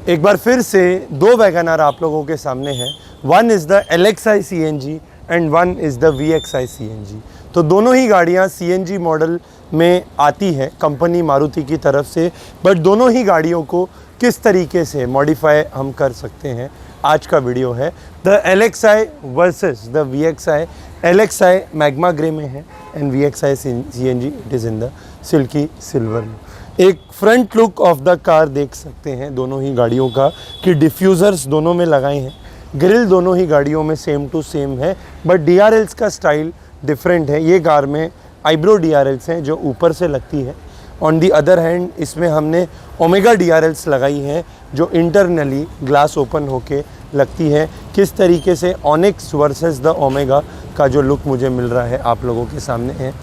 एक बार फिर से दो वैगनआर आप लोगों के सामने हैं। One is the LXi CNG and one is the VXi CNG। तो दोनों ही गाड़ियाँ CNG मॉडल में आती है कंपनी मारुति की तरफ से, बट दोनों ही गाड़ियों को किस तरीके से मॉडिफाई हम कर सकते हैं, आज का वीडियो है। The LXi versus the VXi। LXi magma grey में है and VXi CNG it is in the silkie silver में। एक front look of the car देख सकते हैं दोनों ही गाड़ियों का कि डिफ्यूज़र्स दोनों में लगाए हैं। ग्रिल दोनों ही गाड़ियों में सेम टू सेम है, बट DRLs का स्टाइल डिफरेंट है। ये कार में आईब्रो DRLs हैं जो ऊपर से लगती है। ऑन दी अदर हैंड इसमें हमने ओमेगा DRLs लगाई हैं जो इंटरनली ग्लास ओपन होके लगती है। किस तरीके से ऑनिक्स वर्सेस द ओमेगा का जो लुक मुझे मिल रहा है आप लोगों के सामने है।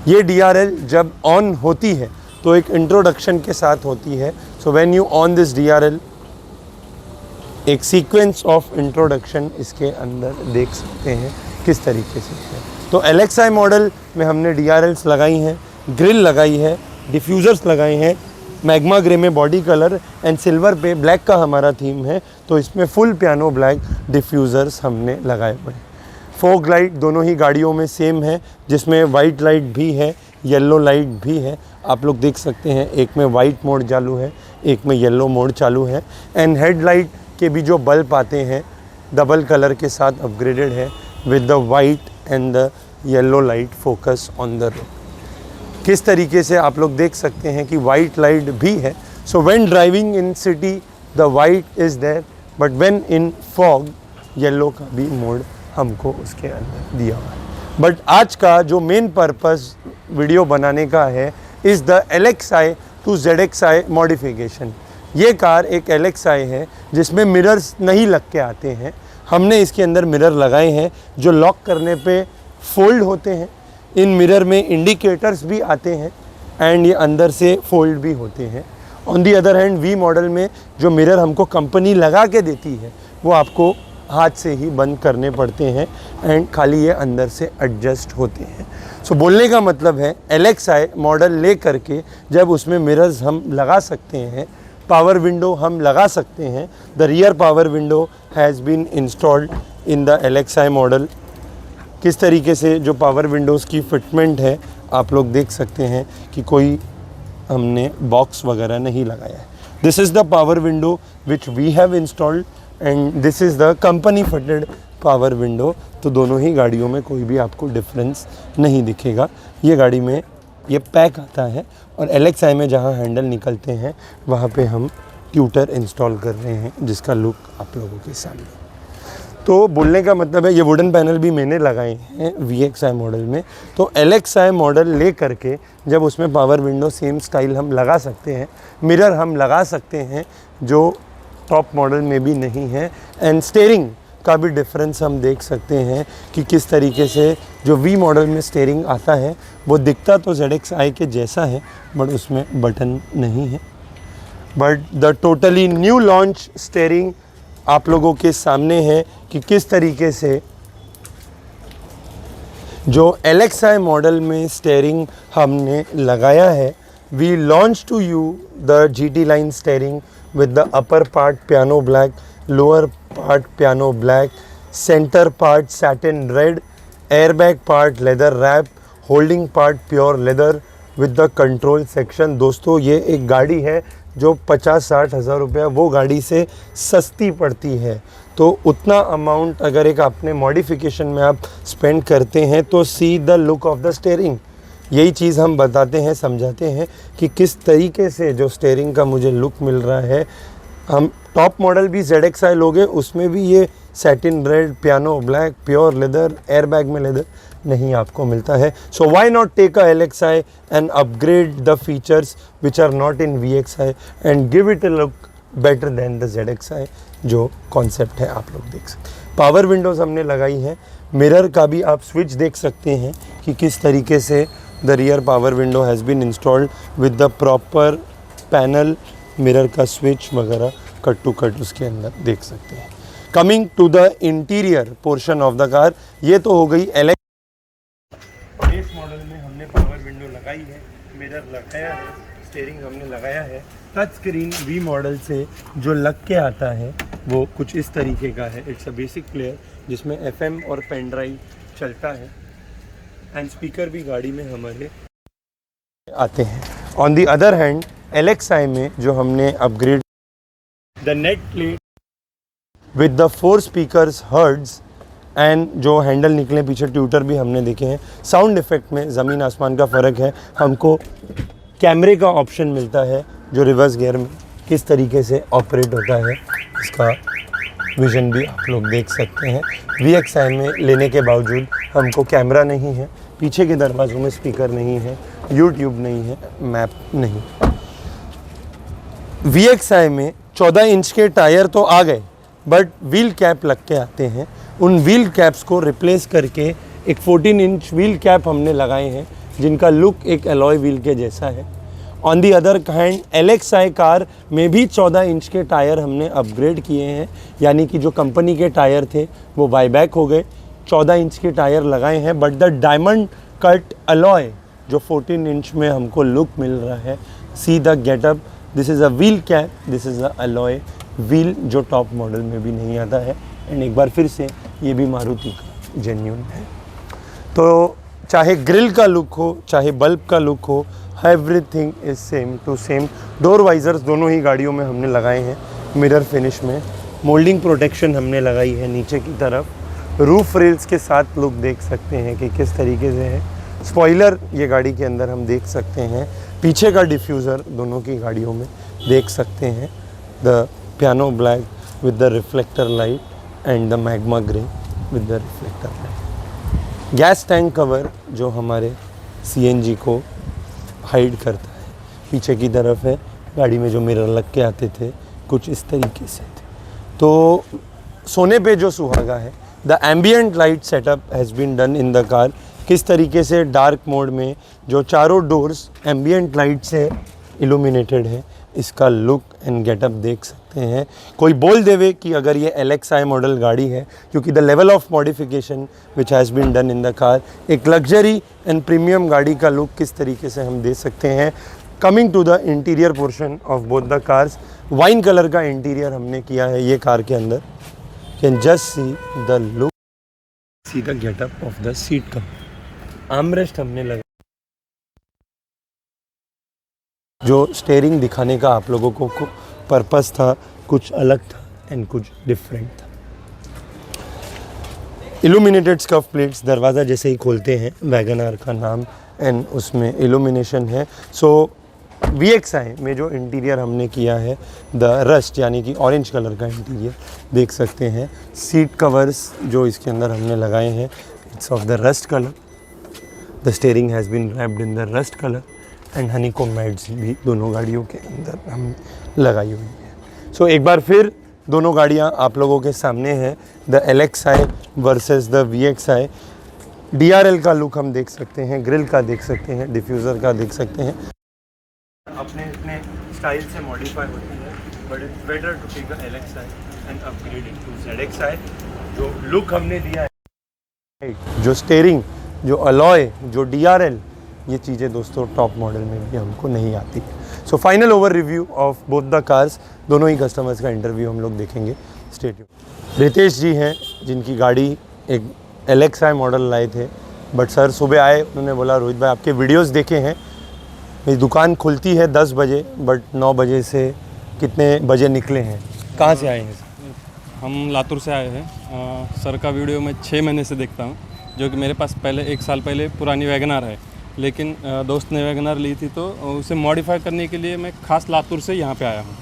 ये DRL जब ऑन होती है तो एक इंट्रोडक्शन के साथ होती है। So when you on this DRL, एक सीक्वेंस ऑफ इंट्रोडक्शन इसके अंदर देख सकते हैं किस तरीके से है। तो LXi मॉडल में हमने DRLs लगाई हैं, ग्रिल लगाई है, डिफ्यूज़र्स लगाए हैं, मैग्मा ग्रे में बॉडी कलर एंड सिल्वर पे ब्लैक का हमारा थीम है। तो इसमें फुल पियानो ब्लैक डिफ्यूज़र्स हमने लगाए हुए। फोग लाइट दोनों ही गाड़ियों में सेम है, जिसमें वाइट लाइट भी है, येलो लाइट भी है। आप लोग देख सकते हैं एक में वाइट मोड चालू है, एक में येलो मोड चालू है। एंड हेडलाइट के भी जो बल्ब आते हैं डबल कलर के साथ अपग्रेडेड है with the white and the yellow light focus on the road. किस तरीके से आप लोग देख सकते हैं कि वाइट लाइट भी है। So when driving in city the white is there, but when in fog yellow का भी मोड हमको उसके अंदर दिया हुआ है। बट आज का जो मेन पर्पस वीडियो बनाने का है is the LXi to ZXi modification. ये कार एक LXi है जिसमें मिरर्स नहीं लग के आते हैं। हमने इसके अंदर मिरर लगाए हैं जो लॉक करने पे फोल्ड होते हैं। इन मिरर में इंडिकेटर्स भी आते हैं एंड ये अंदर से फोल्ड भी होते हैं। On the other hand V model में जो मिरर हमको कंपनी लगा के देती है वो आपको हाथ से ही बंद करने पड़ते हैं एंड खाली ये अंदर से एडजस्ट होते हैं। सो बोलने का मतलब है LXi मॉडल ले करके जब उसमें मिरर्स हम लगा सकते हैं, पावर विंडो हम लगा सकते हैं। The rear power window has been installed in the LXi model. किस तरीके से जो पावर विंडोज़ की फिटमेंट है आप लोग देख सकते हैं कि कोई हमने बॉक्स वगैरह नहीं लगाया है। This is the power window which we have installed and this is the company fitted power window. तो दोनों ही गाड़ियों में कोई भी आपको डिफरेंस नहीं दिखेगा। ये गाड़ी में ये पैक आता है और LXi में जहाँ हैंडल निकलते हैं वहाँ पे हम ट्यूटर इंस्टॉल कर रहे हैं जिसका लुक आप लोगों के सामने। तो बोलने का मतलब है ये वुडन पैनल भी मैंने लगाए हैं VXi मॉडल में। तो LXi मॉडल ले करके जब उसमें पावर विंडो सेम स्टाइल हम लगा सकते हैं, मिरर हम लगा सकते हैं जो टॉप मॉडल में भी नहीं है, एंड स्टीयरिंग का भी डिफरेंस हम देख सकते हैं कि किस तरीके से जो V मॉडल में स्टीयरिंग आता है वो दिखता तो ZXi के जैसा है बट उसमें बटन नहीं है। But the totally new launch steering आप लोगों के सामने है कि किस तरीके से जो LXi मॉडल में स्टीयरिंग हमने लगाया है। We launch to you the GT line steering with the upper part piano black, lower part piano black, center part satin red, airbag part leather wrap, holding part pure leather with the control section। दोस्तों ये एक गाड़ी है जो 50-60 हज़ार रुपया वो गाड़ी से सस्ती पड़ती है। तो उतना अमाउंट अगर एक अपने मॉडिफिकेशन में आप स्पेंड करते हैं तो सी the look of the steering. यही चीज़ हम बताते हैं, समझाते हैं कि किस तरीके से जो स्टीयरिंग का मुझे लुक मिल रहा है। हम टॉप मॉडल भी ZXi लोगे उसमें भी ये satin red, piano black, pure leather, airbag में लेदर नहीं आपको मिलता है। So why not take a LXi and upgrade the features which are not in VXi and give it a look better than the ZXi जो concept है आप लोग देख सकते हैं। पावर विंडोज़ हमने लगाई है। मिरर का भी आप स्विच देख सकते हैं कि किस तरीके से the rear power window has been installed with the proper panel. Mirror का स्विच वगैरह कट टू कट उसके अंदर देख सकते हैं। Coming to the interior portion of the car, ये तो हो गई बेस मॉडल में हमने पावर विंडो लगाई है, मिरर लगाया है, स्टीयरिंग हमने लगाया है। टच स्क्रीन वी मॉडल से जो लग के आता है वो कुछ इस तरीके का है। इट्स अ बेसिक प्लेयर जिसमें FM और पेन ड्राइव चलता है एंड स्पीकर भी गाड़ी में हमारे आते हैं। On the other hand LXi में जो हमने upgrade the net plate with the 4 speakers hertz and जो हैंडल निकले पीछे ट्यूटर भी हमने देखे हैं। साउंड इफेक्ट में ज़मीन आसमान का फ़र्क है। हमको कैमरे का ऑप्शन मिलता है जो रिवर्स गियर में किस तरीके से ऑपरेट होता है, इसका विज़न भी आप लोग देख सकते हैं। VXi में लेने के बावजूद हमको कैमरा नहीं है, पीछे के दरवाज़ों में स्पीकर नहीं है, YouTube नहीं है, मैप नहीं। VXi में 14 इंच के टायर तो आ गए बट व्हील कैप लग के आते हैं। उन व्हील कैप्स को रिप्लेस करके एक 14 इंच व्हील कैप हमने लगाए हैं जिनका लुक एक अलॉय व्हील के जैसा है। On the other hand LXi car में भी 14 इंच के टायर हमने अपग्रेड किए हैं, यानी कि जो कंपनी के टायर थे वो बायबैक हो गए, 14 इंच के टायर लगाए हैं। But the diamond cut alloy जो 14 इंच में हमको लुक मिल रहा है, सी the getup, this is a wheel cap, this is a alloy wheel जो टॉप मॉडल में भी नहीं आता है। एंड एक बार फिर से ये भी मारुति का जेन्युइन है। तो चाहे ग्रिल का लुक हो चाहे बल्ब का लुक हो, everything is same to same. Door visors दोनों ही गाड़ियों में हमने लगाए हैं मिरर फिनिश में। मोल्डिंग प्रोटेक्शन हमने लगाई है नीचे की तरफ। रूफ रेल्स के साथ लोग देख सकते हैं कि किस तरीके से है। स्पॉइलर ये गाड़ी के अंदर हम देख सकते हैं। पीछे का डिफ्यूज़र दोनों की गाड़ियों में देख सकते हैं। The piano black with the reflector light and the magma grey with the reflector light. Gas tank cover जो हमारे CNG को हाइड करता है, पीछे की तरफ है। गाड़ी में जो मिरर लग के आते थे कुछ इस तरीके से थे। तो सोने पे जो सुहागा है, the ambient light setup has been done in the car. किस तरीके से डार्क मोड में जो चारों डोर्स एम्बियंट लाइट से इल्यूमिनेटेड है, इसका लुक एंड गेटअप देख सकते हैं। कोई बोल देवे कि अगर ये LXi मॉडल गाड़ी है, क्योंकि the level of modification which has been done in the car, एक लग्जरी एंड प्रीमियम गाड़ी का लुक किस तरीके से हम दे सकते हैं। Coming to the interior portion of both the cars, wine colour का इंटीरियर हमने किया है ये कार के अंदर। Can just see the look, see the getup of the seat cover. Armrest हमने लगा, जो स्टेयरिंग दिखाने का आप लोगों को पर्पस था कुछ अलग था एंड कुछ डिफरेंट था। इल्यूमिनेटेड स्कफ प्लेट्स, दरवाज़ा जैसे ही खोलते हैं वैगनआर का नाम एंड उसमें इल्यूमिनेशन है। सो VXi में जो इंटीरियर हमने किया है द रस्ट यानी कि ऑरेंज कलर का इंटीरियर देख सकते हैं। सीट कवर्स जो इसके अंदर हमने लगाए हैं, it's of the rust colour. The steering has been wrapped in the rust colour and honeycomb mats भी दोनों गाड़ियों के अंदर हम लगाई हुई है। सो एक बार फिर दोनों गाड़ियां आप लोगों के सामने हैं, the LXi versus the VXi। DRL का लुक हम देख सकते हैं, ग्रिल का देख सकते हैं, डिफ्यूज़र का देख सकते हैं। अपने अपने स्टाइल से मॉडिफाई होती है, but it's better to take the LXi and upgrade it to ZXi। जो लुक हमने दिया है, जो स्टेयरिंग, जो अलॉय, जो DRL, ये चीज़ें दोस्तों टॉप मॉडल में भी हमको नहीं आती। So final over review of both the cars, दोनों ही कस्टमर्स का इंटरव्यू हम लोग देखेंगे। Stay tuned. रितेश जी हैं जिनकी गाड़ी एक LXi मॉडल लाए थे, बट सर सुबह आए, उन्होंने बोला रोहित भाई आपके वीडियोस देखे हैं, मेरी दुकान खुलती है 10 बजे बट 9 बजे से कितने बजे निकले हैं, कहाँ से आए हैं सर? हम लातूर से आए हैं। सर का वीडियो मैं 6 महीने से देखता हूँ, जो कि मेरे पास पहले 1 साल पहले पुरानी वैगनआर है, लेकिन दोस्त ने वैगनआर ली थी तो उसे मॉडिफाई करने के लिए मैं खास लातूर से यहाँ पे आया हूँ।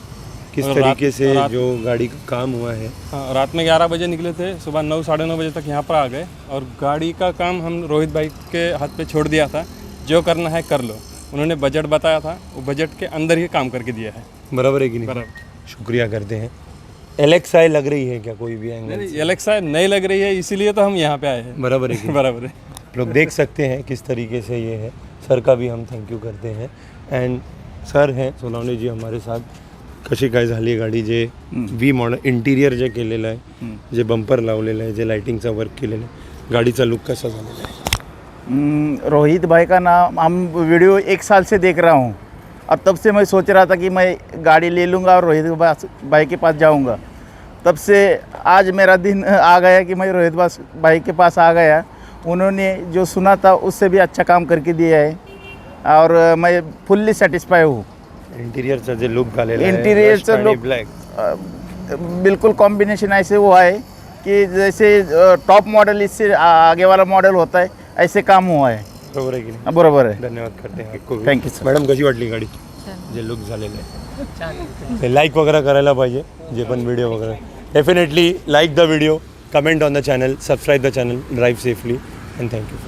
किस तरीके से जो गाड़ी का काम हुआ है? रात में 11 बजे निकले थे, सुबह 9 साढ़े 9 बजे तक यहाँ पर आ गए और गाड़ी का काम हम रोहित भाई के हाथ पे छोड़ दिया था। जो करना है कर लो, उन्होंने बजट बताया था, वो बजट के अंदर ही काम करके दिया है। बराबर है कि नहीं? बराबर। शुक्रिया करते हैं। LXi लग रही है क्या कोई भी एंगल? नहीं, LXi नहीं लग रही है, इसीलिए तो हम यहाँ पे आए हैं। बराबर है कि बराबर है। लोग देख सकते हैं किस तरीके से ये है। सर का भी हम थैंक यू करते हैं। एंड सर हैं सोनावणे जी हमारे साथ, कशी काय झाली गाडी जे V मॉडल इंटिरियर जे केलेलं आहे, जे बंपर लावलेलं आहे, जे लाइटिंगचा वर्क केलेलं आहे, गाडीचा लुक कसा झालेला आहे? रोहित भाई का नाम हम वीडियो 1 साल से देख रहा हूँ और तब से मैं सोच रहा था कि मैं गाड़ी ले लूँगा और रोहित भाई के पास जाऊँगा। तब से आज मेरा दिन आ गया कि मैं रोहित भाई के पास आ गया। उन्होंने जो सुना था उससे भी अच्छा काम करके दिया है और मैं फुल्ली सेटिस्फाई हूँ। इंटिरियरचा जे लुक झालेला आहे इंटिरियरचं rust आणि look- black बिल्कुल कॉम्बिनेशन ऐसे हुआ है कि जैसे टॉप मॉडल इससे आगे वाला मॉडल होता है ऐसे काम हुआ है। बरोबर आहे की नाही बरोबर आहे। धन्यवाद करते हैं आपको भी. Thank you, sir. मॅडम कशी वाटली गाडी जे लुक झालेलं आहे ते लाईक वगैरे करायला पाहिजे जे पण व्हिडिओ वगैरे definitely like the video comment on the channel subscribe the channel drive safely and thank you.